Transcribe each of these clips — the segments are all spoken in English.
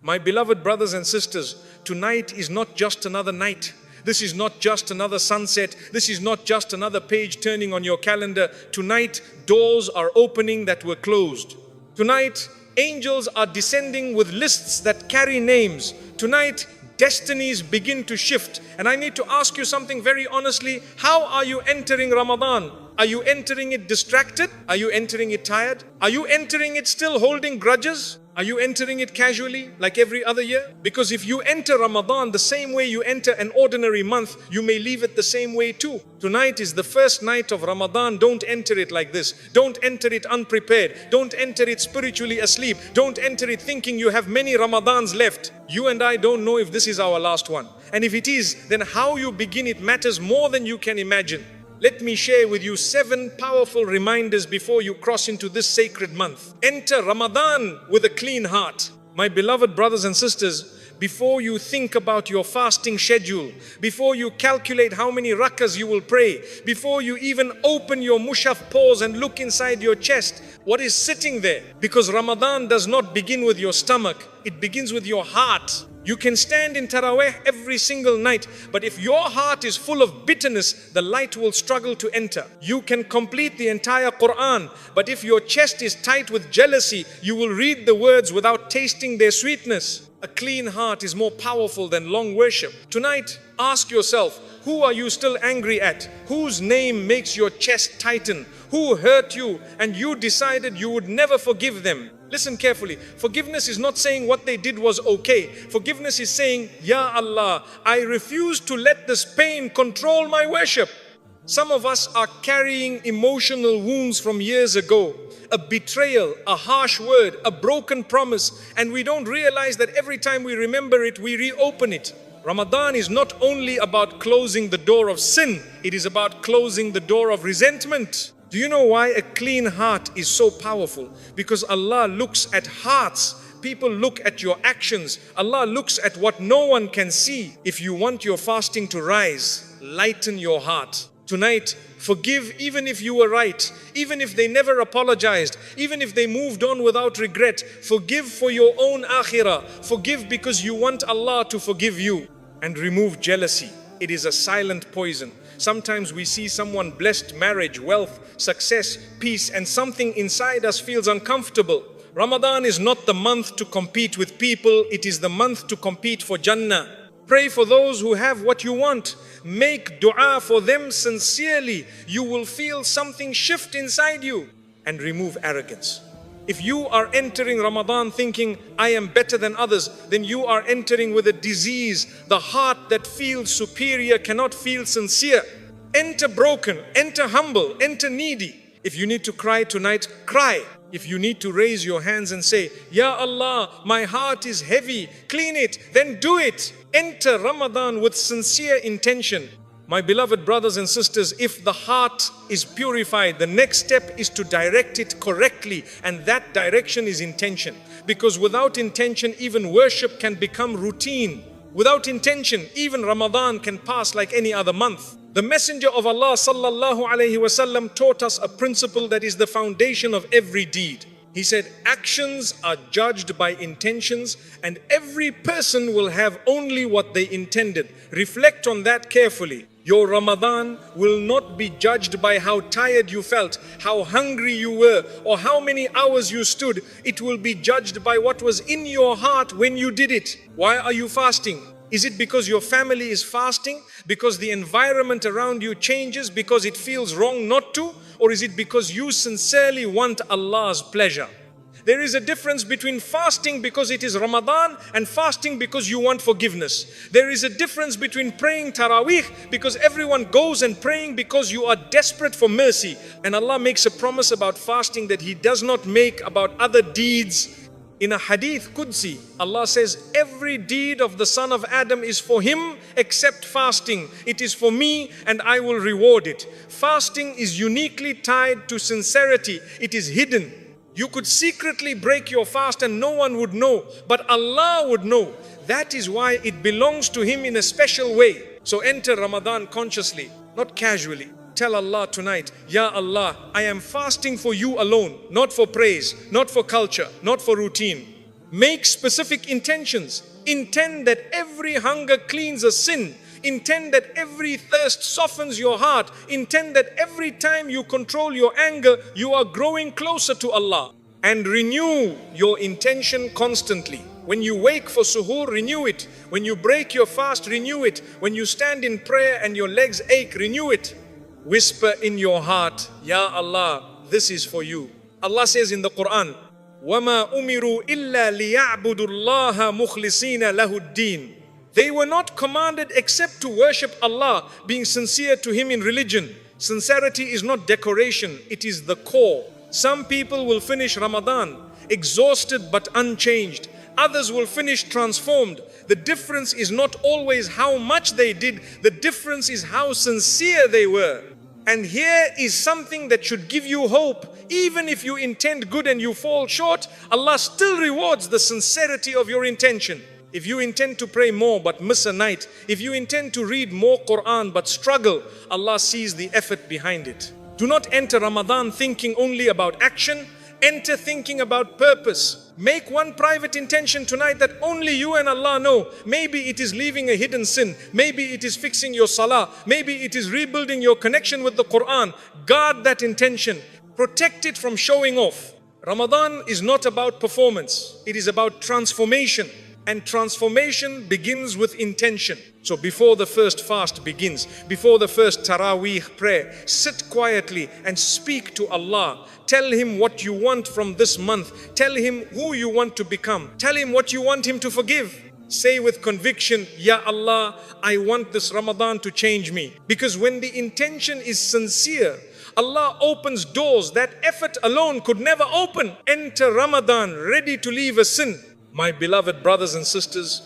My beloved brothers and sisters, tonight is not just another night. This is not just another sunset. This is not just another page turning on your calendar. Tonight, doors are opening that were closed. Tonight, angels are descending with lists that carry names. Tonight, destinies begin to shift. And I need to ask you something very honestly. How are you entering Ramadan? Are you entering it distracted? Are you entering it tired? Are you entering it still holding grudges? Are you entering it casually like every other year? Because if you enter Ramadan the same way you enter an ordinary month, you may leave it the same way too. Tonight is the first night of Ramadan. Don't enter it like this. Don't enter it unprepared. Don't enter it spiritually asleep. Don't enter it thinking you have many Ramadans left. You and I don't know if this is our last one. And if it is, then how you begin it matters more than you can imagine. Let me share with you 7 powerful reminders before you cross into this sacred month. Enter Ramadan with a clean heart. My beloved brothers and sisters, before you think about your fasting schedule, before you calculate how many rakas you will pray, before you even open your mushaf pause and look inside your chest, what is sitting there? Because Ramadan does not begin with your stomach, it begins with your heart. You can stand in Taraweeh every single night, but if your heart is full of bitterness, the light will struggle to enter. You can complete the entire Quran, but if your chest is tight with jealousy, you will read the words without tasting their sweetness. A clean heart is more powerful than long worship. Tonight, ask yourself, who are you still angry at? Whose name makes your chest tighten? Who hurt you and you decided you would never forgive them? Listen carefully. Forgiveness is not saying what they did was okay. Forgiveness is saying, Ya Allah, I refuse to let this pain control my worship. Some of us are carrying emotional wounds from years ago. A betrayal, a harsh word, a broken promise, and we don't realize that every time we remember it, we reopen it. Ramadan is not only about closing the door of sin, it is about closing the door of resentment. Do you know why a clean heart is so powerful? Because Allah looks at hearts. People look at your actions. Allah looks at what no one can see. If you want your fasting to rise, lighten your heart. Tonight, forgive even if you were right, even if they never apologized, even if they moved on without regret. Forgive for your own akhirah. Forgive because you want Allah to forgive you. And remove jealousy. It is a silent poison. Sometimes we see someone blessed, marriage, wealth, success, peace, and something inside us feels uncomfortable. Ramadan is not the month to compete with people, it is the month to compete for Jannah. Pray for those who have what you want. Make dua for them sincerely. You will feel something shift inside you. And remove arrogance. If you are entering Ramadan thinking, I am better than others, then you are entering with a disease. The heart that feels superior cannot feel sincere. Enter broken, enter humble, enter needy. If you need to cry tonight, cry. If you need to raise your hands and say, Ya Allah, my heart is heavy, clean it, then do it. Enter Ramadan with sincere intention. My beloved brothers and sisters, if the heart is purified, the next step is to direct it correctly, and that direction is intention. Because without intention, even worship can become routine. Without intention, even Ramadan can pass like any other month. The Messenger of Allah sallallahu alaihi wasallam taught us a principle that is the foundation of every deed. He said, actions are judged by intentions, and every person will have only what they intended. Reflect on that carefully. Your Ramadan will not be judged by how tired you felt, how hungry you were, or how many hours you stood. It will be judged by what was in your heart when you did it. Why are you fasting? Is it because your family is fasting? Because the environment around you changes? Because it feels wrong not to? Or is it because you sincerely want Allah's pleasure? There is a difference between fasting because it is Ramadan and fasting because you want forgiveness. There is a difference between praying Taraweeh because everyone goes and praying because you are desperate for mercy. And Allah makes a promise about fasting that He does not make about other deeds. In a hadith Qudsi, Allah says, every deed of the son of Adam is for him except fasting. It is for me and I will reward it. Fasting is uniquely tied to sincerity. It is hidden. You could secretly break your fast and no one would know, but Allah would know. That is why it belongs to Him in a special way. So enter Ramadan consciously, not casually. Tell Allah tonight, Ya Allah, I am fasting for you alone, not for praise, not for culture, not for routine. Make specific intentions. Intend that every hunger cleans a sin. Intend that every thirst softens your heart. Intend that every time you control your anger, you are growing closer to Allah. And renew your intention constantly. When you wake for suhoor, renew it. When you break your fast, renew it. When you stand in prayer and your legs ache, renew it. Whisper in your heart, Ya Allah, this is for you. Allah says in the Quran, وَمَا أُمِرُوا إِلَّا لِيَعْبُدُوا اللَّهَ مُخْلِصِينَ لَهُ الدِّينَ. They were not commanded except to worship Allah, being sincere to Him in religion. Sincerity is not decoration, it is the core. Some people will finish Ramadan exhausted but unchanged. Others will finish transformed. The difference is not always how much they did, the difference is how sincere they were. And here is something that should give you hope. Even if you intend good and you fall short, Allah still rewards the sincerity of your intention. If you intend to pray more but miss a night, if you intend to read more Quran but struggle, Allah sees the effort behind it. Do not enter Ramadan thinking only about action. Enter thinking about purpose. Make one private intention tonight that only you and Allah know. Maybe it is leaving a hidden sin. Maybe it is fixing your salah. Maybe it is rebuilding your connection with the Quran. Guard that intention. Protect it from showing off. Ramadan is not about performance. It is about transformation. And transformation begins with intention. So before the first fast begins, before the first Taraweeh prayer, sit quietly and speak to Allah. Tell Him what you want from this month. Tell Him who you want to become. Tell Him what you want Him to forgive. Say with conviction, Ya Allah, I want this Ramadan to change me. Because when the intention is sincere, Allah opens doors that effort alone could never open. Enter Ramadan ready to leave a sin. My beloved brothers and sisters,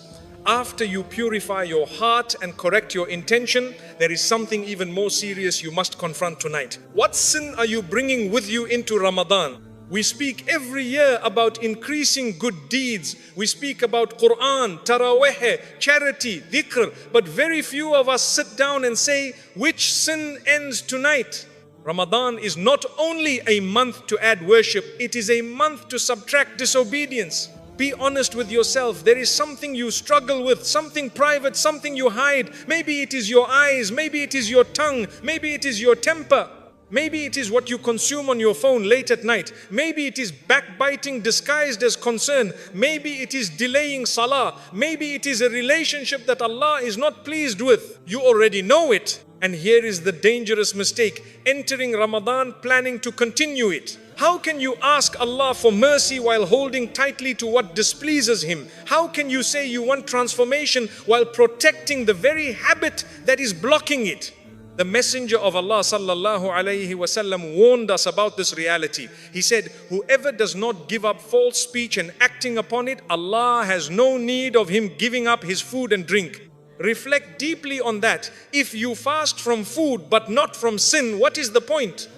after you purify your heart and correct your intention, there is something even more serious you must confront tonight. What sin are you bringing with you into Ramadan? We speak every year about increasing good deeds. We speak about Quran, Taraweeh, charity, dhikr. But very few of us sit down and say, which sin ends tonight? Ramadan is not only a month to add worship, it is a month to subtract disobedience. Be honest with yourself. There is something you struggle with, something private, something you hide. Maybe it is your eyes, maybe it is your tongue, maybe it is your temper. Maybe it is what you consume on your phone late at night. Maybe it is backbiting disguised as concern. Maybe it is delaying salah. Maybe it is a relationship that Allah is not pleased with. You already know it. And here is the dangerous mistake. Entering Ramadan planning to continue it. How can you ask Allah for mercy while holding tightly to what displeases Him? How can you say you want transformation while protecting the very habit that is blocking it? The Messenger of Allah sallallahu alaihi wasallam warned us about this reality. He said, whoever does not give up false speech and acting upon it, Allah has no need of him giving up his food and drink. Reflect deeply on that. If you fast from food but not from sin, what is the point?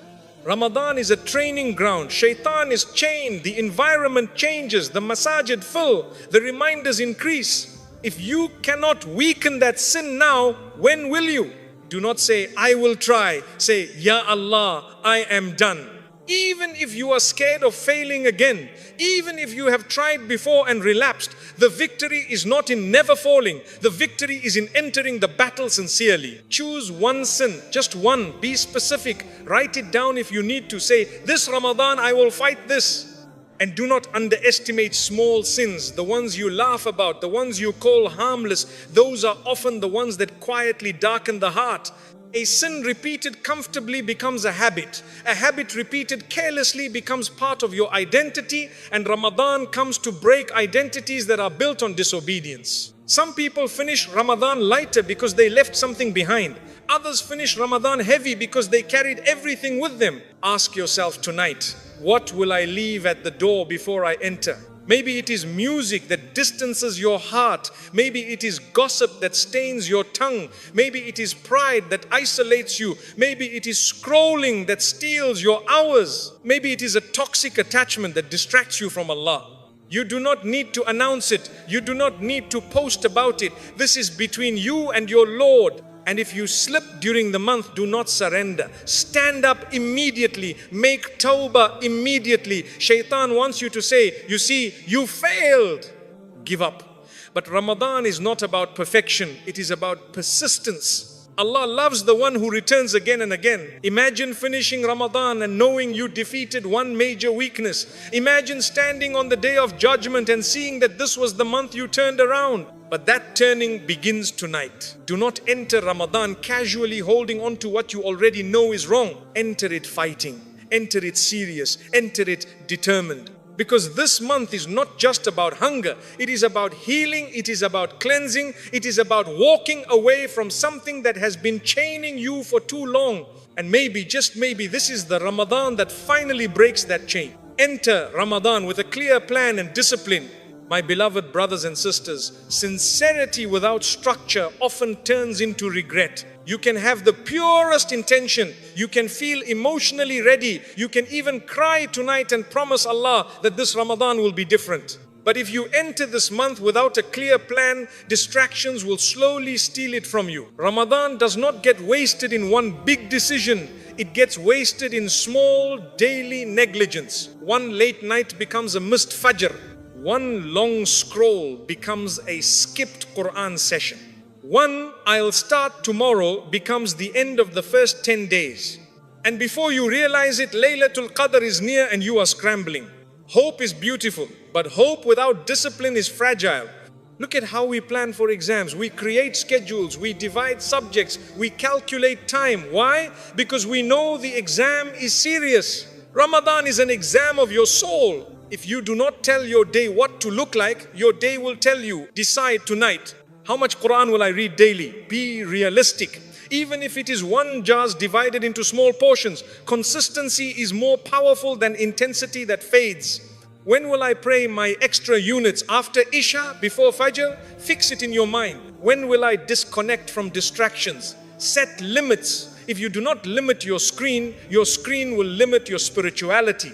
Ramadan is a training ground. Shaitan is chained. The environment changes. The masajid fill. The reminders increase. If you cannot weaken that sin now, when will you? Do not say, I will try. Say, Ya Allah, I am done. Even if you are scared of failing again, even if you have tried before and relapsed, the victory is not in never falling. The victory is in entering the battle sincerely. Choose one sin, just one. Be specific. Write it down if you need to. Say, this Ramadan I will fight this. And do not underestimate small sins, the ones you laugh about, the ones you call harmless. Those are often the ones that quietly darken the heart. A sin repeated comfortably becomes a habit. A habit repeated carelessly becomes part of your identity, and Ramadan comes to break identities that are built on disobedience. Some people finish Ramadan lighter because they left something behind. Others finish Ramadan heavy because they carried everything with them. Ask yourself tonight, what will I leave at the door before I enter? Maybe it is music that distances your heart. Maybe it is gossip that stains your tongue. Maybe it is pride that isolates you. Maybe it is scrolling that steals your hours. Maybe it is a toxic attachment that distracts you from Allah. You do not need to announce it. You do not need to post about it. This is between you and your Lord. And if you slip during the month, do not surrender. Stand up immediately. Make tawbah immediately. Shaitan wants you to say, you see, you failed. Give up. But Ramadan is not about perfection. It is about persistence. Allah loves the one who returns again and again. Imagine finishing Ramadan and knowing you defeated one major weakness. Imagine standing on the day of judgment and seeing that this was the month you turned around. But that turning begins tonight. Do not enter Ramadan casually holding on to what you already know is wrong. Enter it fighting. Enter it serious. Enter it determined. Because this month is not just about hunger. It is about healing. It is about cleansing. It is about walking away from something that has been chaining you for too long. And maybe, just maybe, this is the Ramadan that finally breaks that chain. Enter Ramadan with a clear plan and discipline. My beloved brothers and sisters, sincerity without structure often turns into regret. You can have the purest intention. You can feel emotionally ready. You can even cry tonight and promise Allah that this Ramadan will be different. But if you enter this month without a clear plan, distractions will slowly steal it from you. Ramadan does not get wasted in one big decision. It gets wasted in small daily negligence. One late night becomes a missed Fajr. One long scroll becomes a skipped Quran session. One I'll start tomorrow becomes the end of the first 10 days. And before you realize it, Laylatul Qadr is near and you are scrambling. Hope is beautiful, but hope without discipline is fragile. Look at how we plan for exams. We create schedules, we divide subjects, we calculate time. Why? Because we know the exam is serious. Ramadan is an exam of your soul. If you do not tell your day what to look like, your day will tell you. Decide tonight. How much Quran will I read daily? Be realistic. Even if it is one juz divided into small portions, consistency is more powerful than intensity that fades. When will I pray my extra units? After Isha, before Fajr? Fix it in your mind. When will I disconnect from distractions? Set limits. If you do not limit your screen will limit your spirituality.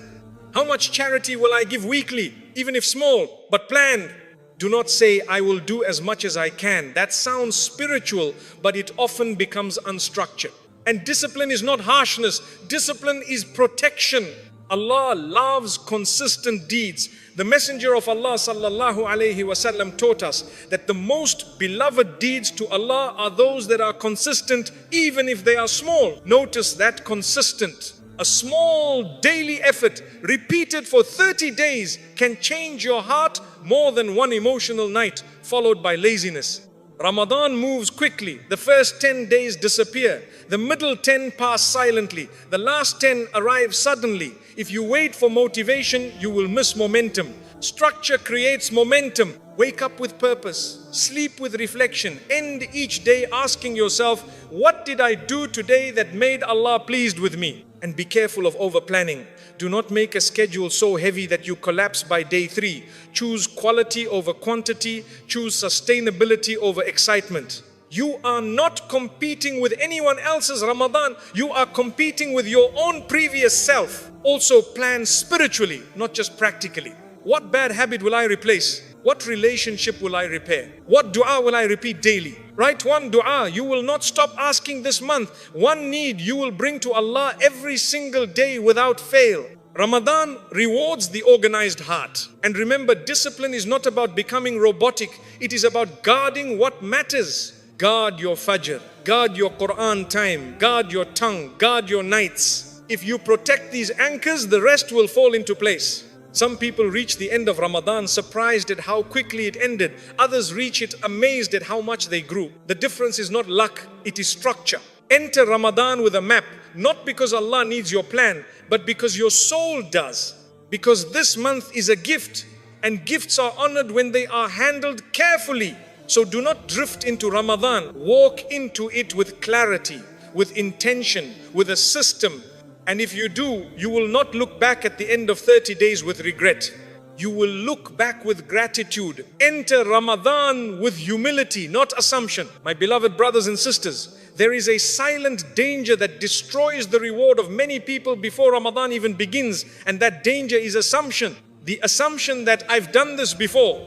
How much charity will I give weekly? Even if small, but planned. Do not say, I will do as much as I can. That sounds spiritual, but it often becomes unstructured. And discipline is not harshness. Discipline is protection. Allah loves consistent deeds. The Messenger of Allah sallallahu alaihi wasallam taught us that the most beloved deeds to Allah are those that are consistent, even if they are small. Notice that consistent. A small daily effort repeated for 30 days can change your heart more than one emotional night followed by laziness. Ramadan moves quickly. The first 10 days disappear. The middle 10 pass silently. The last 10 arrive suddenly. If you wait for motivation, you will miss momentum. Structure creates momentum. Wake up with purpose. Sleep with reflection. End each day asking yourself, what did I do today that made Allah pleased with me? And be careful of over-planning. Do not make a schedule so heavy that you collapse by day 3. Choose quality over quantity. Choose sustainability over excitement. You are not competing with anyone else's Ramadan. You are competing with your own previous self. Also plan spiritually, not just practically. What bad habit will I replace? What relationship will I repair? What dua will I repeat daily? Write one dua you will not stop asking this month. One need you will bring to Allah every single day without fail. Ramadan rewards the organized heart. And remember, discipline is not about becoming robotic. It is about guarding what matters. Guard your Fajr. Guard your Quran time. Guard your tongue. Guard your nights. If you protect these anchors, the rest will fall into place. Some people reach the end of Ramadan surprised at how quickly it ended. Others reach it amazed at how much they grew. The difference is not luck, it is structure. Enter Ramadan with a map, not because Allah needs your plan, but because your soul does. Because this month is a gift, and gifts are honored when they are handled carefully. So do not drift into Ramadan. Walk into it with clarity, with intention, with a system. And if you do, you will not look back at the end of 30 days with regret. You will look back with gratitude. Enter Ramadan with humility, not assumption. My beloved brothers and sisters, there is a silent danger that destroys the reward of many people before Ramadan even begins. And that danger is assumption. The assumption that I've done this before.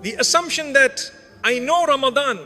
The assumption that I know Ramadan.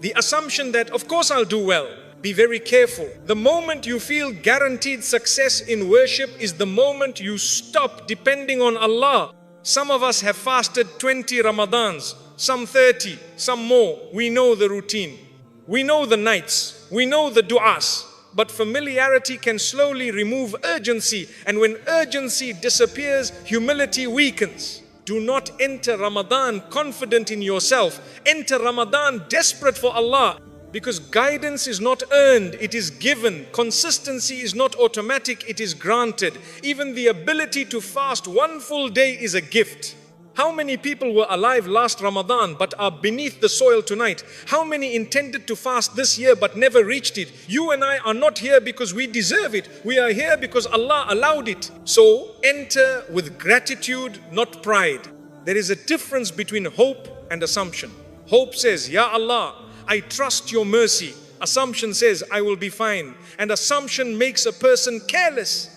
The assumption that, of course, I'll do well. Be very careful. The moment you feel guaranteed success in worship is the moment you stop depending on Allah. Some of us have fasted 20 Ramadans, some 30, some more. We know the routine. We know the nights. We know the du'as. But familiarity can slowly remove urgency. And when urgency disappears, humility weakens. Do not enter Ramadan confident in yourself. Enter Ramadan desperate for Allah. Because guidance is not earned, it is given. Consistency is not automatic, it is granted. Even the ability to fast one full day is a gift. How many people were alive last Ramadan but are beneath the soil tonight? How many intended to fast this year but never reached it? You and I are not here because we deserve it. We are here because Allah allowed it. So enter with gratitude, not pride. There is a difference between hope and assumption. Hope says, Ya Allah, I trust your mercy. Assumption says, I will be fine. And assumption makes a person careless.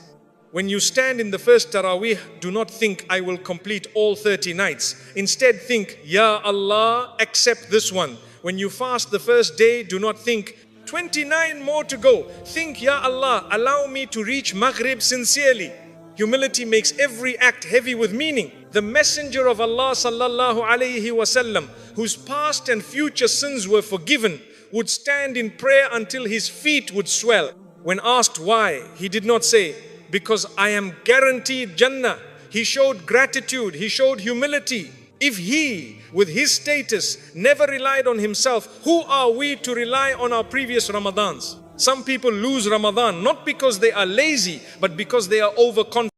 When you stand in the first Taraweeh, do not think, I will complete all 30 nights. Instead think, Ya Allah, accept this one. When you fast the first day, do not think, 29 more to go. Think, Ya Allah, allow me to reach Maghrib sincerely. Humility makes every act heavy with meaning. The Messenger of Allah sallallahu alayhi wasallam, whose past and future sins were forgiven, would stand in prayer until his feet would swell. When asked why, he did not say, because I am guaranteed Jannah. He showed gratitude, he showed humility. If he, with his status, never relied on himself, who are we to rely on our previous Ramadans? Some people lose Ramadan not because they are lazy, but because they are overconfident.